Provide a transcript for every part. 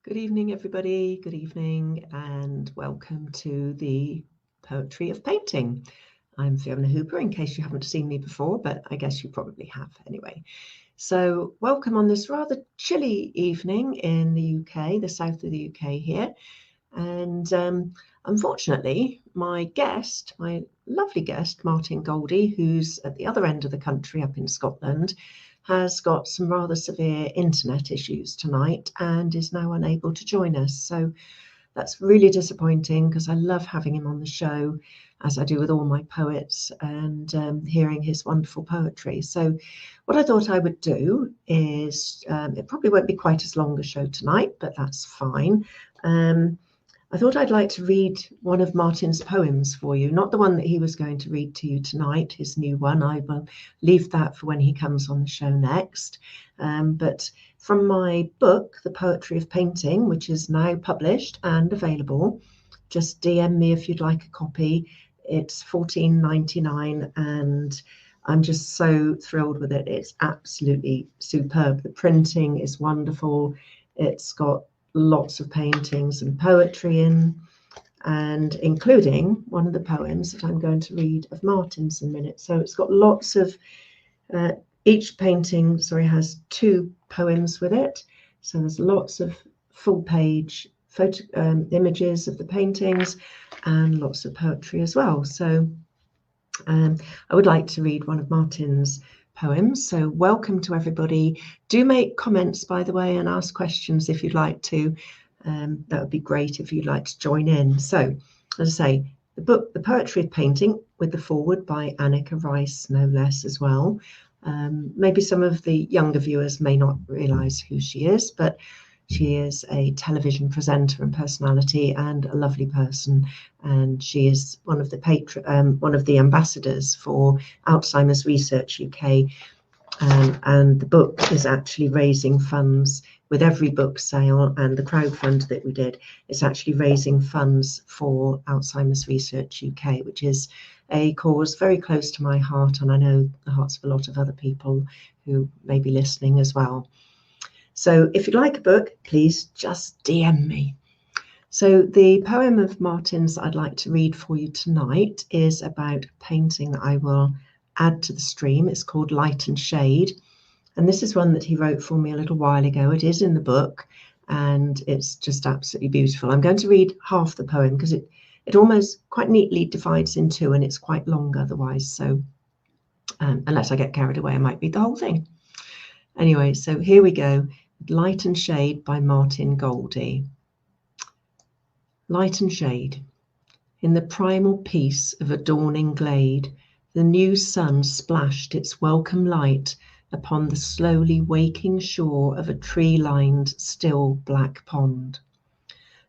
Good evening, everybody. Good evening, and welcome to the Poetry of Painting. I'm Fiona Hooper, in case you haven't seen me before, but I guess you probably have anyway. So welcome on this rather chilly evening in the UK, the south of the UK here. And unfortunately, my lovely guest, Martin Goldie, who's at the other end of the country up in Scotland, has got some rather severe internet issues tonight and is now unable to join us. So that's really disappointing because I love having him on the show, as I do with all my poets, and hearing his wonderful poetry. So what I thought I would do is, it probably won't be quite as long a show tonight, but that's fine. I thought I'd like to read one of Martin's poems for you, not the one that he was going to read to you tonight, his new one. I will leave that for when he comes on the show next. But from my book, The Poetry of Painting, which is now published and available, just DM me if you'd like a copy. It's $14.99 and I'm just so thrilled with it. It's absolutely superb. The printing is wonderful. It's got lots of paintings and poetry in, and including one of the poems that I'm going to read of Martin's in a minute. So it's got lots of, each painting, has 2 poems with it. So there's lots of full page images of the paintings and lots of poetry as well. So I would like to read one of Martin's poems. So welcome to everybody. Do make comments, by the way, and ask questions if you'd like to. That would be great if you'd like to join in. So, as I say, the book, The Poetry of Painting, with the foreword by Annika Rice, no less, as well. Maybe some of the younger viewers may not realise who she is, but she is a television presenter and personality and a lovely person, and she is one of the ambassadors for Alzheimer's Research UK. And the book is actually raising funds with every book sale, and the crowdfund that we did is actually raising funds for Alzheimer's Research UK, which is a cause very close to my heart, and I know the hearts of a lot of other people who may be listening as well. So if you'd like a book, please just DM me. So the poem of Martin's I'd like to read for you tonight is about a painting that I will add to the stream. It's called Light and Shade. And this is one that he wrote for me a little while ago. It is in the book and it's just absolutely beautiful. I'm going to read half the poem because it almost quite neatly divides in 2 and it's quite long otherwise. So unless I get carried away, I might read the whole thing. Anyway, so here we go. Light and Shade by Martin Goldie. Light and shade. In the primal peace of a dawning glade, the new sun splashed its welcome light upon the slowly waking shore of a tree-lined, still black pond.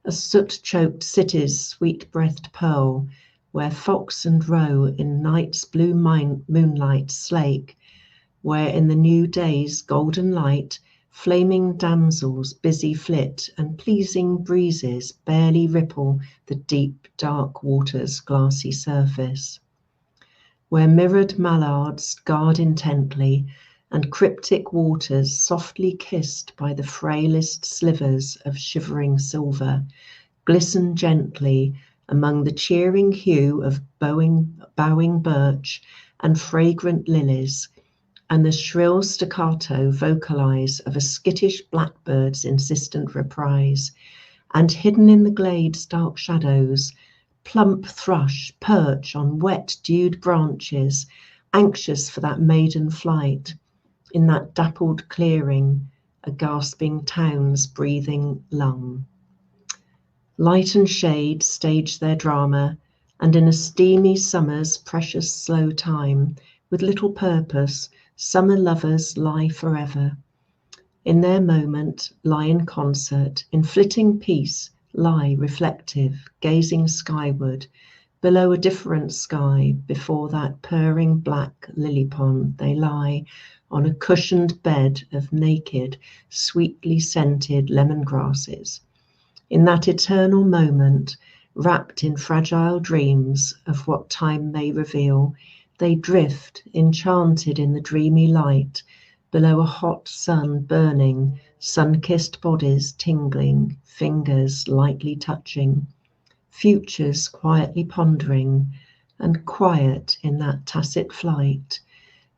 A soot-choked city's sweet-breathed pearl, where fox and roe in night's blue moonlight slake, where in the new day's golden light flaming damsels busy flit, and pleasing breezes barely ripple the deep, dark water's glassy surface. Where mirrored mallards guard intently, and cryptic waters softly kissed by the frailest slivers of shivering silver, glisten gently among the cheering hue of bowing birch and fragrant lilies, and the shrill staccato vocalize of a skittish blackbird's insistent reprise, and hidden in the glade's dark shadows, plump thrush perch on wet dewed branches, anxious for that maiden flight, in that dappled clearing, a gasping town's breathing lung. Light and shade stage their drama, and in a steamy summer's precious slow time, with little purpose, summer lovers lie forever. In their moment, lie in concert, in flitting peace, lie reflective, gazing skyward, below a different sky, before that purring black lily pond they lie, on a cushioned bed of naked, sweetly scented lemongrasses. In that eternal moment, wrapped in fragile dreams of what time may reveal, they drift, enchanted in the dreamy light, below a hot sun burning, sun-kissed bodies tingling, fingers lightly touching, futures quietly pondering, and quiet in that tacit flight.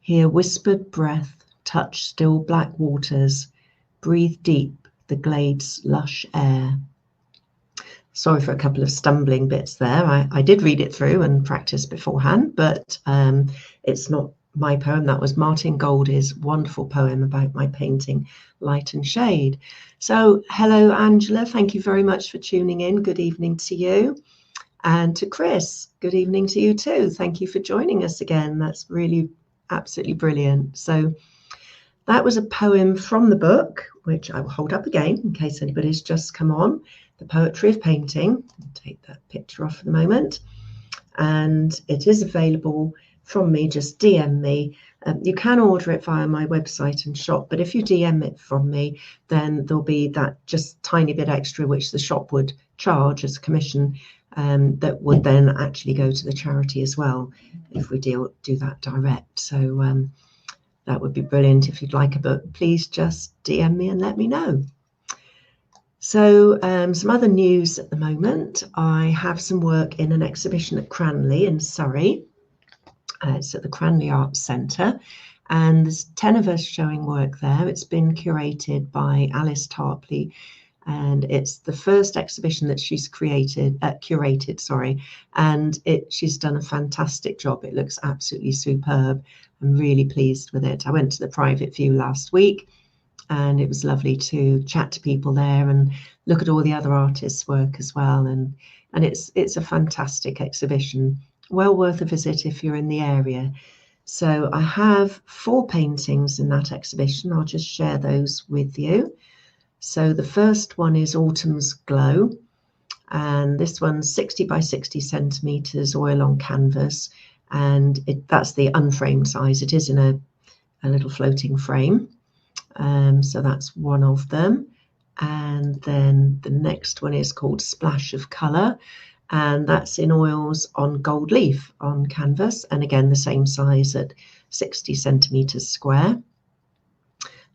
Hear whispered breath, touch still black waters, breathe deep the glade's lush air. Sorry for a couple of stumbling bits there. I did read it through and practice beforehand, but it's not my poem. That was Martin Goldie's wonderful poem about my painting, Light and Shade. So hello, Angela. Thank you very much for tuning in. Good evening to you. And to Chris, good evening to you too. Thank you for joining us again. That's really absolutely brilliant. So that was a poem from the book, which I will hold up again in case anybody's just come on. The Poetry of Painting. I'll take that picture off for the moment. And it is available from me. Just DM me. You can order it via my website and shop, but if you DM it from me, then there'll be that just tiny bit extra which the shop would charge as a commission, that would then actually go to the charity as well if we do that direct. So that would be brilliant. If you'd like a book, please just DM me and let me know. So some other news at the moment. I have some work in an exhibition at Cranley in Surrey. It's at the Cranley Arts Centre, and there's 10 of us showing work there. It's been curated by Alice Tarpley, and it's the first exhibition that she's curated, and she's done a fantastic job. It looks absolutely superb. I'm really pleased with it. I went to the private view last week, and it was lovely to chat to people there and look at all the other artists' work as well. And it's a fantastic exhibition. Well worth a visit if you're in the area. So I have 4 paintings in that exhibition. I'll just share those with you. So the first one is Autumn's Glow, and this one's 60 by 60 centimeters oil on canvas, and that's the unframed size. It is in a little floating frame. So that's one of them. And then the next one is called Splash of Colour, and that's in oils on gold leaf on canvas, and again the same size at 60 centimeters square.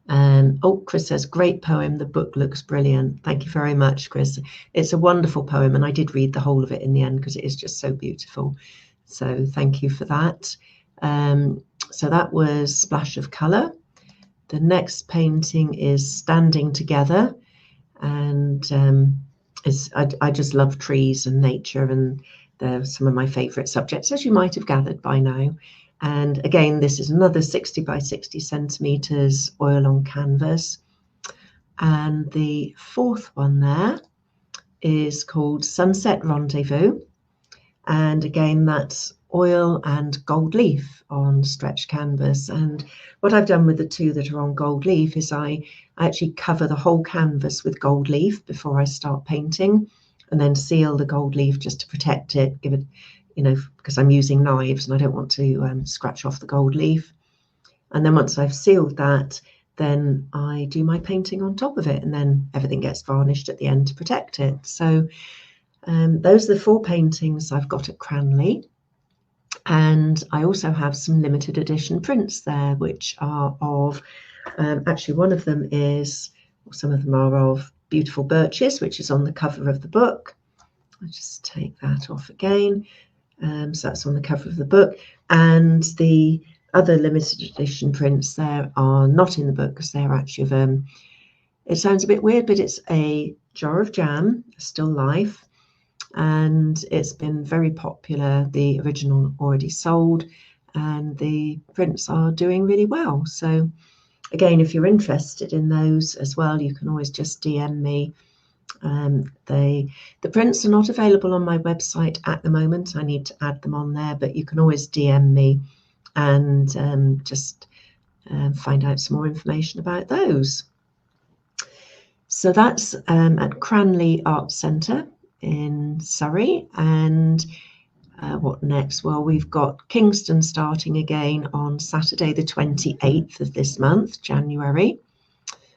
And Chris says, great poem, the book looks brilliant. Thank you very much, Chris. It's a wonderful poem, and I did read the whole of it in the end because it is just so beautiful. So thank you for that. So that was Splash of Colour. The next painting is Standing Together, and I just love trees and nature, and they're some of my favourite subjects, as you might have gathered by now. And again, this is another 60 by 60 centimeters oil on canvas. And the fourth one there is called Sunset Rendezvous. And again, that's oil and gold leaf on stretch canvas. And what I've done with the 2 that are on gold leaf is I actually cover the whole canvas with gold leaf before I start painting, and then seal the gold leaf just to protect it, give it, because I'm using knives and I don't want to scratch off the gold leaf. And then once I've sealed that, then I do my painting on top of it, and then everything gets varnished at the end to protect it. So those are the 4 paintings I've got at Cranley. And I also have some limited edition prints there, which are of, actually one of them is, or some of them are of Beautiful Birches, which is on the cover of the book. I'll just take that off again. So that's on the cover of the book. And the other limited edition prints there are not in the book because they're actually of, it sounds a bit weird, but it's a jar of jam, still life. And it's been very popular. The original already sold, and the prints are doing really well. So again, if you're interested in those as well, you can always just DM me. The prints are not available on my website at the moment. I need to add them on there, but you can always DM me and just find out some more information about those. So that's at Cranley Arts Centre in Surrey. And what next? Well, we've got Kingston starting again on Saturday the 28th of this month, January.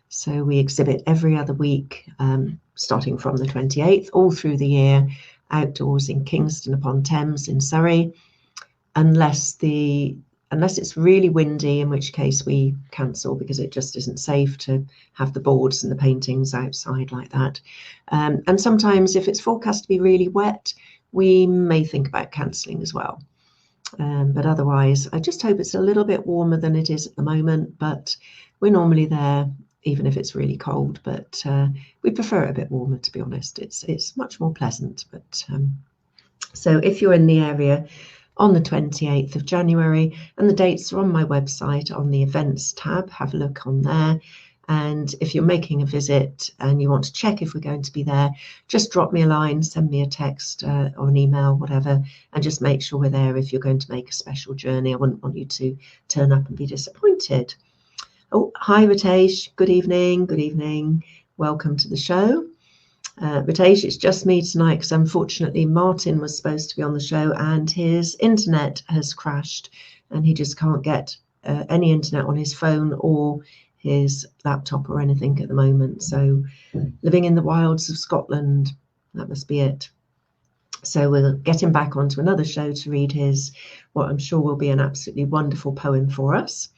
So we exhibit every other week, starting from the 28th, all through the year, outdoors in Kingston upon Thames in Surrey, unless the unless it's really windy, in which case we cancel because it just isn't safe to have the boards and the paintings outside like that. And sometimes if it's forecast to be really wet, we may think about cancelling as well. But otherwise, I just hope it's a little bit warmer than it is at the moment, but we're normally there even if it's really cold, but we prefer it a bit warmer, to be honest. It's much more pleasant. But so if you're in the area on the 28th of January, and the dates are on my website on the events tab, have a look on there. And if you're making a visit and you want to check if we're going to be there, just drop me a line, send me a text or an email, whatever, and just make sure we're there if you're going to make a special journey. I wouldn't want you to turn up and be disappointed. Oh, hi, Ritesh. Good evening. Good evening. Welcome to the show. Ritesh, it's just me tonight because unfortunately Martin was supposed to be on the show and his internet has crashed and he just can't get any internet on his phone or his laptop or anything at the moment. So living in the wilds of Scotland, that must be it. So we'll get him back onto another show to read his, what I'm sure will be an absolutely wonderful poem for us.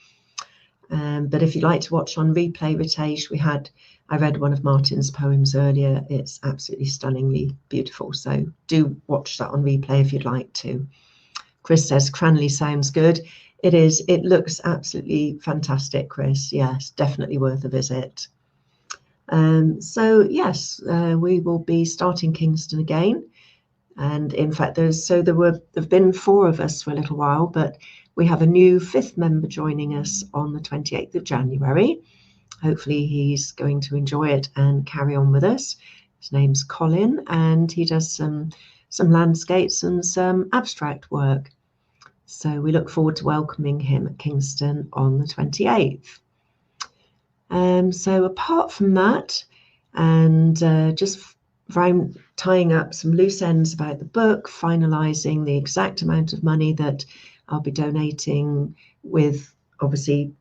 But if you'd like to watch on replay, Ritesh, I read one of Martin's poems earlier. It's absolutely stunningly beautiful. So do watch that on replay if you'd like to. Chris says Cranley sounds good. It is. It looks absolutely fantastic, Chris. Yes, definitely worth a visit. So yes, we will be starting Kingston again. And in fact, there've been 4 of us for a little while, but we have a new 5th member joining us on the 28th of January. Hopefully he's going to enjoy it and carry on with us. His name's Colin, and he does some landscapes and some abstract work. So we look forward to welcoming him at Kingston on the 28th. So apart from that, and just tying up some loose ends about the book, finalising the exact amount of money that I'll be donating, with obviously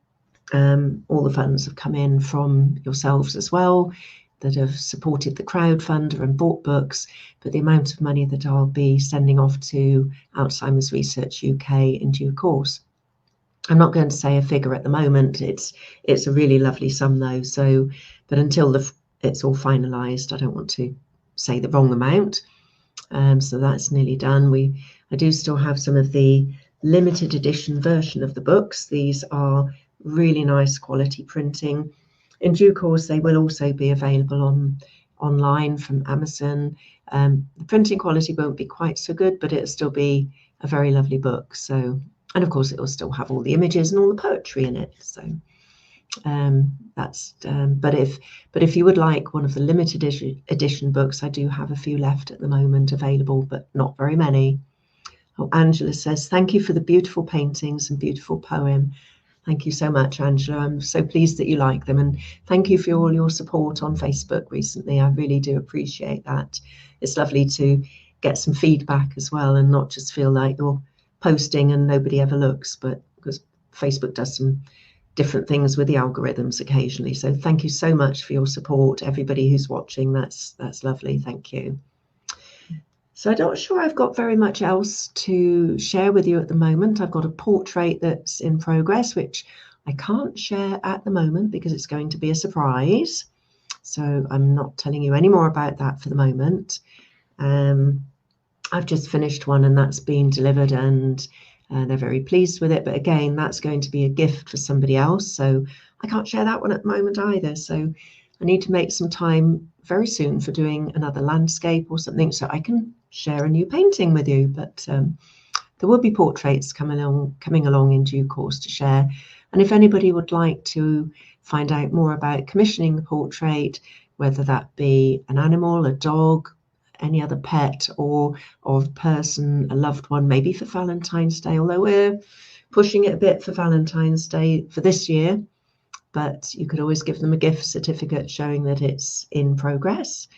all the funds have come in from yourselves as well that have supported the crowdfunder and bought books, but the amount of money that I'll be sending off to Alzheimer's Research UK in due course. I'm not going to say a figure at the moment. It's a really lovely sum though. So, but until it's all finalised, I don't want to say the wrong amount. So that's nearly done. I do still have some of the limited edition version of the books. These are really nice quality printing. In due course, they will also be available online from Amazon. The printing quality won't be quite so good, but it'll still be a very lovely book. So, and of course, it will still have all the images and all the poetry in it. So but if you would like one of the limited edition books, I do have a few left at the moment available, but not very many. Oh, Angela says, thank you for the beautiful paintings and beautiful poem. Thank you so much, Angela. I'm so pleased that you like them, and thank you for all your support on Facebook recently. I really do appreciate that. It's lovely to get some feedback as well and not just feel like you're posting and nobody ever looks, but because Facebook does some different things with the algorithms occasionally. So thank you so much for your support, everybody who's watching. That's lovely. Thank you. So I'm not sure I've got very much else to share with you at the moment. I've got a portrait that's in progress, which I can't share at the moment because it's going to be a surprise. So I'm not telling you any more about that for the moment. I've just finished one and that's been delivered, and they're very pleased with it. But again, that's going to be a gift for somebody else. So I can't share that one at the moment either. So I need to make some time very soon for doing another landscape or something so I can share a new painting with you. But there will be portraits coming along in due course to share. And if anybody would like to find out more about commissioning the portrait, whether that be an animal, a dog, any other pet, or of a person, a loved one, maybe for Valentine's Day, although we're pushing it a bit for Valentine's Day for this year, but you could always give them a gift certificate showing that it's in progress,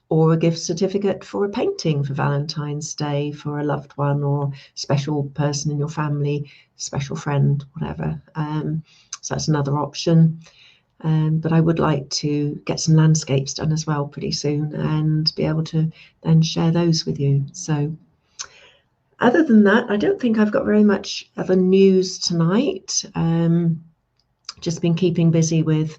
or a gift certificate for a painting for Valentine's Day for a loved one or special person in your family, special friend, whatever. So that's another option. But I would like to get some landscapes done as well pretty soon and be able to then share those with you. So Other than that, I don't think I've got very much of a news tonight. Just been keeping busy with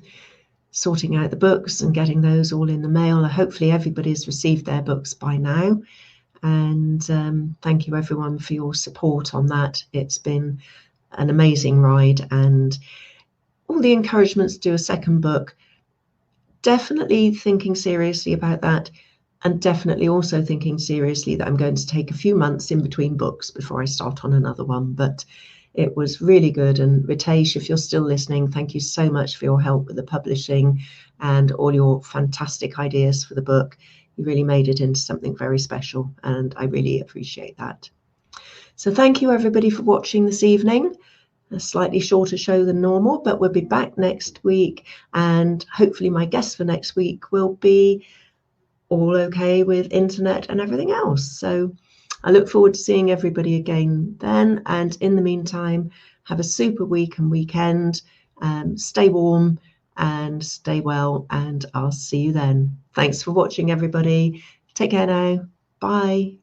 sorting out the books and getting those all in the mail. Hopefully everybody's received their books by now. And thank you everyone for your support on that. It's been an amazing ride, and all the encouragements to do a second book. Definitely thinking seriously about that, and definitely also thinking seriously that I'm going to take a few months in between books before I start on another one. But it was really good. And Ritesh, if you're still listening, thank you so much for your help with the publishing and all your fantastic ideas for the book. You really made it into something very special, and I really appreciate that. So thank you everybody for watching this evening. A slightly shorter show than normal, but we'll be back next week, and hopefully my guest for next week will be all okay with internet and everything else. So I look forward to seeing everybody again then, and in the meantime, have a super week and weekend. Stay warm and stay well, and I'll see you then. Thanks for watching everybody. Take care now. Bye.